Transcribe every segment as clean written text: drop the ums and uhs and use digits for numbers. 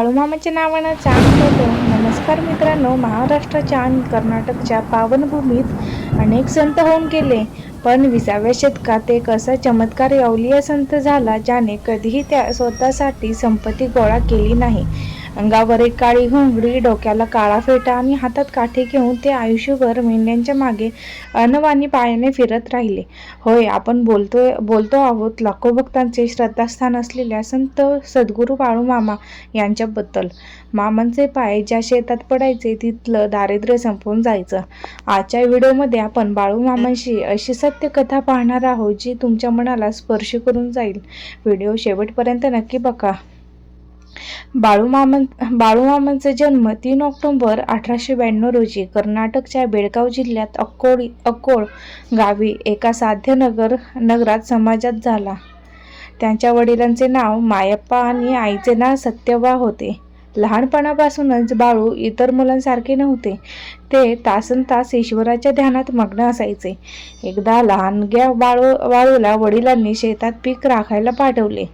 बाळूमामाच्या नावानं चांद होतो. नमस्कार मित्रांनो, महाराष्ट्राच्या आणि कर्नाटकच्या पावनभूमीत अनेक संत होऊन गेले, पण 20व्या शतकात एक असा चमत्कारी अवलिया संत झाला ज्याने कधीही त्या स्वतःसाठी संपत्ती गोळा केली नाही. अंगावर एक काळी घोंगडी, डोक्याला काळा फेटा आणि हातात काठी घेऊन ते आयुष्यभर मेंढ्यांच्या मागे अनवाणी पायाने फिरत राहिले. होय, आपण बोलतो आहोत लाखो भक्तांचे श्रद्धास्थान असलेल्या संत सद्गुरू बाळूमामा यांच्याबद्दल. मामांचे पाय ज्या शेतात पडायचे तिथलं दारिद्र्य संपून जायचं. आजच्या व्हिडिओमध्ये आपण बाळूमामांशी अशी सत्य कथा पाहणार आहोत जी तुमच्या मनाला स्पर्श करून जाईल. व्हिडिओ शेवटपर्यंत नक्की बघा. बाळूमामांचा जन्म 3 ऑक्टोबर 1892 रोजी कर्नाटकच्या बेळगाव जिल्ह्यात अक्कोळ गावी एका साध्य नगरात समाजात झाला. त्यांच्या वडिलांचे नाव मायप्पा आणि आईचे नाव सत्यव्वा होते. लहानपणापासूनच बाळू इतर मुलांसारखे नव्हते. ते तासनतास ईश्वराच्या ध्यानात मग्न असायचे. एकदा लहानग्या बाळूला वडिलांनी शेतात पीक राखायला पाठवले,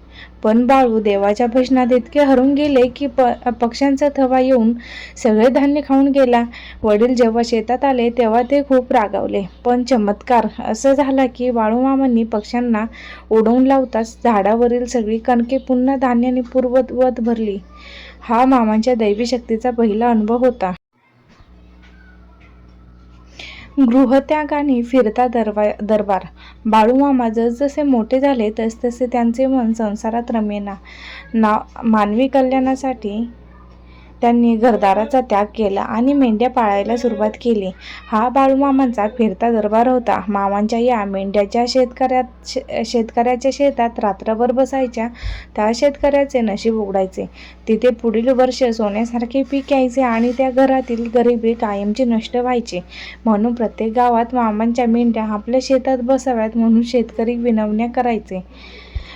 पण बाळू देवाच्या भजनात इतके हरून गेले की पक्ष्यांचा थवा येऊन सगळे धान्य खाऊन गेला. वडील जेव्हा शेतात आले तेव्हा ते खूप रागावले, पण चमत्कार असा झाला की बाळूमामांनी पक्ष्यांना उडवून लावताच झाडावरील सगळी कणके पुन्हा धान्याने पूर्ववत भरली. हा मामांच्या दैवी शक्तीचा पहिला अनुभव होता. गृहत्याग आणि फिरता दरबार. बाळूमामा जसजसे मोठे झाले तसतसे त्यांचे मन संसारात रमेना. मानवी कल्याणासाठी त्यांनी घरदाराचा त्याग केला आणि मेंढ्या पाळायला सुरुवात केली. हा बाळूमामांचा फिरता दरबार होता. मामांच्या या मेंढ्या ज्या शेतकऱ्याच्या शेतात रात्रभर बसायच्या त्या शेतकऱ्याचे नशीब उघडायचे. तिथे पुढील वर्ष सोन्यासारखे पीक यायचे आणि त्या घरातील गरिबी कायमची नष्ट व्हायची. म्हणून प्रत्येक गावात मामांच्या मेंढ्या आपल्या शेतात बसाव्यात म्हणून शेतकरी विनवण्या करायचे.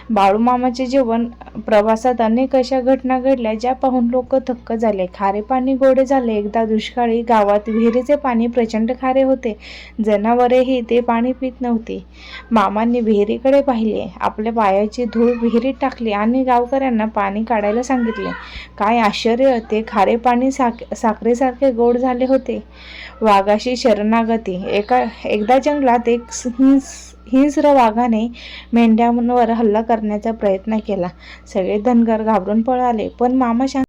बाळूमामाचे जीवन प्रवासात अनेक अशा घटना घडल्या ज्या पाहून लोक थक्क झाले. खारे पाणी गोडे झाले. एकदा दुष्काळी गावात विहिरीचे पाणी प्रचंड खारे होते. जनावरेही ते पाणी पित नव्हती. मामांनी विहिरीकडे पाहिले, आपल्या पायाची धूळ विहिरीत टाकली आणि गावकऱ्यांना पाणी काढायला सांगितले. काय आश्चर्य, ते खारे पाणी साखरेसारखे गोड झाले होते. वाघाशी शरणागती. एकदा जंगलात एक हिंस्र वाघाने मेंढ्यांवर हल्ला करण्याचा प्रयत्न केला. सगळे धनगर घाबरून पळाले, पण मामा